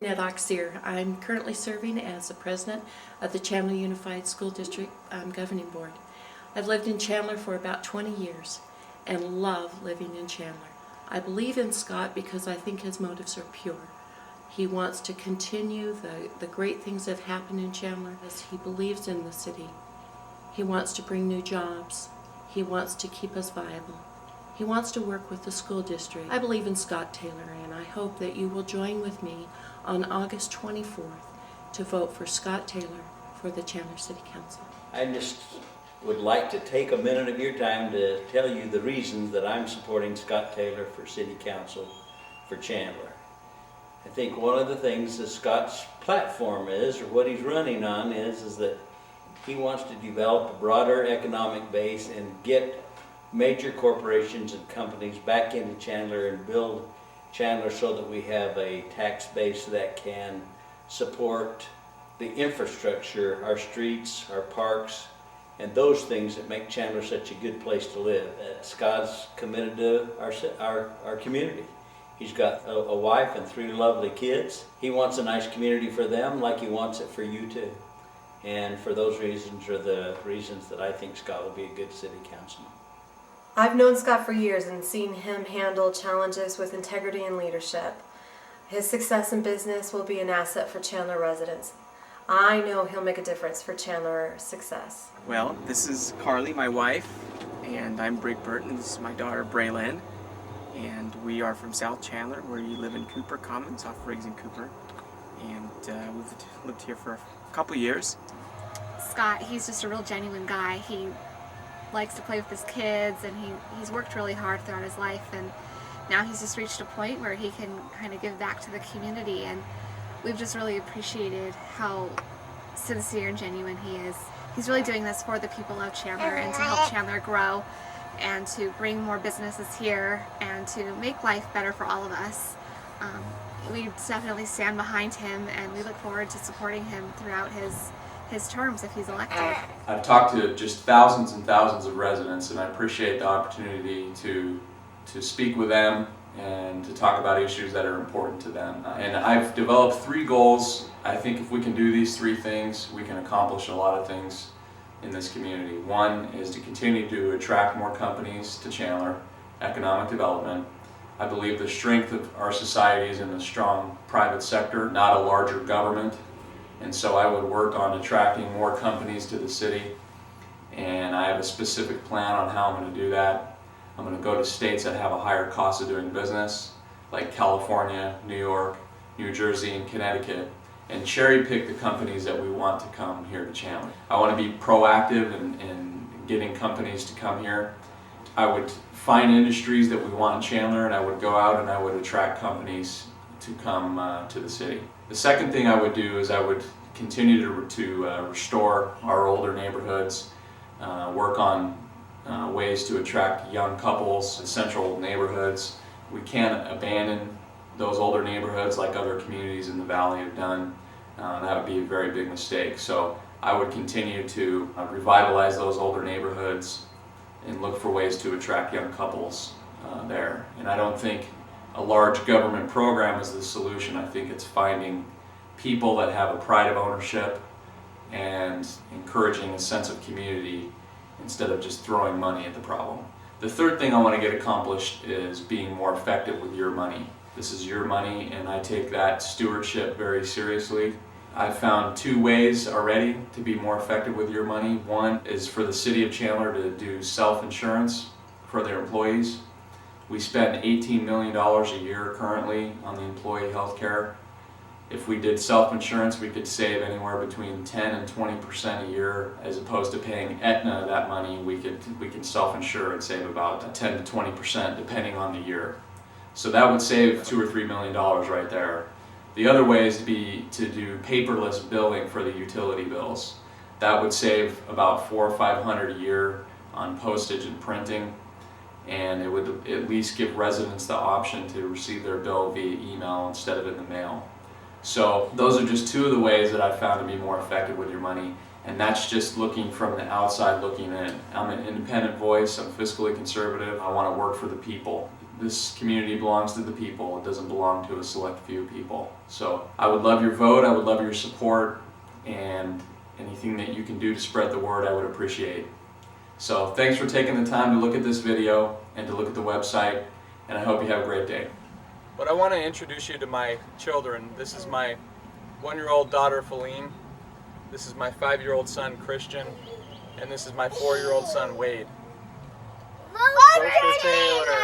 Ned Oxier. I'm currently serving as the president of the Chandler Unified School District Governing Board. I've lived in Chandler for about 20 years and love living in Chandler. I believe in Scott because I think his motives are pure. He wants to continue the great things that have happened in Chandler as he believes in the city. He wants to bring new jobs. He wants to keep us viable. He wants to work with the school district. I believe in Scott Taylor, and I hope that you will join with me on August 24th to vote for Scott Taylor for the Chandler City Council. I just would like to take a minute of your time to tell you the reasons that I'm supporting Scott Taylor for City Council for Chandler. I think one of the things that Scott's platform is, or what he's running on is that he wants to develop a broader economic base and get major corporations and companies back into Chandler and build Chandler so that we have a tax base that can support the infrastructure, our streets, our parks, and those things that make Chandler such a good place to live. Scott's committed to our community. He's got a wife and 3 lovely kids. He wants a nice community for them like he wants it for you too. And for those reasons are the reasons that I think Scott will be a good city councilman. I've known Scott for years and seen him handle challenges with integrity and leadership. His success in business will be an asset for Chandler residents. I know he'll make a difference for Chandler success. Well, this is Carly, my wife, and I'm Brig Burton. This is my daughter, Braylon, and we are from South Chandler, where we live in Cooper Commons, off Riggs and Cooper, and we've lived here for a couple years. Scott, he's just a real genuine guy. He likes to play with his kids, and he's worked really hard throughout his life, and now he's just reached a point where he can kind of give back to the community, and we've just really appreciated how sincere and genuine he is. He's really doing this for the people of Chandler and to help Chandler grow and to bring more businesses here and to make life better for all of us. We definitely stand behind him, and we look forward to supporting him throughout his terms if he's elected. I've talked to just thousands and thousands of residents, and I appreciate the opportunity to speak with them and to talk about issues that are important to them. And I've developed 3 goals. I think if we can do these 3 things, we can accomplish a lot of things in this community. One is to continue to attract more companies to Chandler, economic development. I believe the strength of our society is in a strong private sector, not a larger government. And so I would work on attracting more companies to the city, and I have a specific plan on how I'm going to do that. I'm going to go to states that have a higher cost of doing business, like California, New York, New Jersey, and Connecticut, and cherry pick the companies that we want to come here to Chandler. I want to be proactive in getting companies to come here. I would find industries that we want in Chandler, and I would go out and I would attract companies to come to the city. The second thing I would do is I would continue to restore our older neighborhoods, work on ways to attract young couples in central neighborhoods. We can't abandon those older neighborhoods like other communities in the valley have done. That would be a very big mistake. So I would continue to revitalize those older neighborhoods and look for ways to attract young couples there. And I don't think a large government program is the solution. I think it's finding people that have a pride of ownership and encouraging a sense of community instead of just throwing money at the problem. The third thing I want to get accomplished is being more effective with your money. This is your money, and I take that stewardship very seriously. I've found 2 ways already to be more effective with your money. One is for the city of Chandler to do self-insurance for their employees. We spend $18 million a year currently on the employee health care. If we did self-insurance, we could save anywhere between 10 and 20% a year, as opposed to paying Aetna that money. We can self-insure and save about 10 to 20% depending on the year. So that would save $2 or $3 million right there. The other way is to do paperless billing for the utility bills. That would save about $400 or $500 a year on postage and printing, and it would at least give residents the option to receive their bill via email instead of in the mail. So those are just 2 of the ways that I've found to be more effective with your money, and that's just looking from the outside looking in. I'm an independent voice, I'm fiscally conservative, I want to work for the people. This community belongs to the people. It doesn't belong to a select few people. So I would love your vote, I would love your support, and anything that you can do to spread the word I would appreciate. So thanks for taking the time to look at this video and to look at the website, and I hope you have a great day. But I want to introduce you to my children. This is my 1-year-old daughter, Feline. This is my 5-year-old son, Christian. And this is my 4-year-old son, Wade. Vote for Taylor!